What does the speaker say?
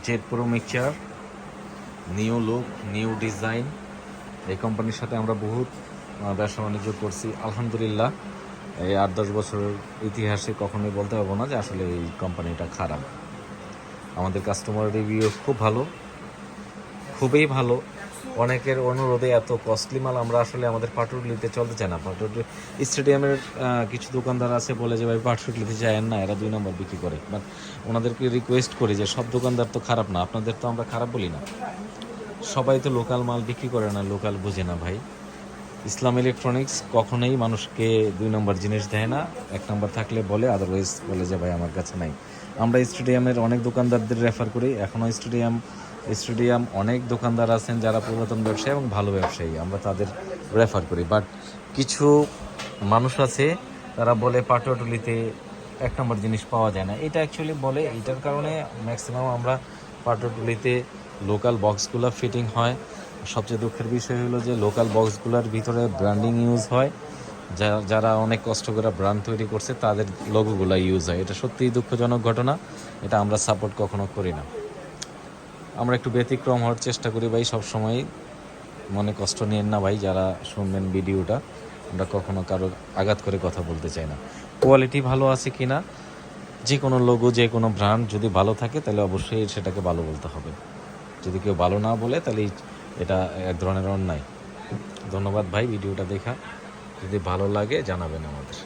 Z pro mixture, new look, new design. এই কোম্পানির সাথে আমরা বহুত ব্যবসা বাণিজ্য করছি আলহামদুলিল্লাহ। এই 8-10 বছরের ইতিহাসে কখনোই বলতে পারবো না যে আসলে এই কোম্পানিটা খারাপ। আমাদের কাস্টমার রিভিউ খুব ভালো, খুবই ভালো। অনেকের অনুরোধে এত কস্টলি মাল আমরা আসলে আমাদের পাটুলিতে চলতে চাই না। পাটুলি স্টেডিয়ামের কিছু দোকানদার আছে বলে যে ভাই পাটুলিতে যায়েন না, এরা 2 নম্বর বিক্রি করে। বাট ওনাদেরকে রিকোয়েস্ট করি যে সব দোকানদার তো খারাপ না, আপনাদের তো আমরা খারাপ বলি না। সবাই তো লোকাল মাল বিক্রি করে না, লোকাল বোঝে না ভাই। ইসলাম ইলেকট্রনিক্স কখনোই মানুষকে 2 নম্বর জিনিস দেয় না। 1 নম্বর থাকলে বলে, আদারওয়াইজ বলে যে ভাই আমার কাছে নাই। আমরা স্টেডিয়ামের অনেক দোকানদারদের রেফার করি। এখনও স্টেডিয়াম অনেক দোকানদার আছেন যারা পুরাতন ব্যবসায়ী এবং ভালো ব্যবসায়ী, আমরা তাদের রেফার করি। বাট কিছু মানুষ আছে তারা বলে পাটুয়াটুলিতে 1 নম্বর জিনিস পাওয়া যায় না। এটা অ্যাকচুয়ালি বলে, এইটার কারণে ম্যাক্সিমাম আমরা পাটুয়াটুলিতে লোকাল বক্সগুলো ফিটিং হয়। সবচেয়ে দুঃখের বিষয় হলো যে লোকাল বক্সগুলোর ভিতরে ব্র্যান্ডিং ইউজ হয়, যারা অনেক কষ্ট করে ব্র্যান্ড তৈরি করছে তাদের লোগোগুলো ইউজ হয়। এটা সত্যিই দুঃখজনক ঘটনা, এটা আমরা সাপোর্ট কখনো করি না। আমরা একটু ব্যতিক্রম হওয়ার চেষ্টা করি ভাই সবসময়। মনে কষ্ট নিয়েন না ভাই যারা শুনবেন ভিডিওটা, আমরা কখনো কারো আঘাত করে কথা বলতে চাই না। কোয়ালিটি ভালো আছে কি না, যে কোনো লোগো, যে কোনো ব্র্যান্ড যদি ভালো থাকে তাহলে অবশ্যই সেটাকে ভালো বলতে হবে। যদি কেউ ভালো না বলে তাহলে এটা এক ধরনের অন্যায়। ধন্যবাদ ভাই ভিডিওটা দেখা, যদি ভালো লাগে জানাবেন আমাদের।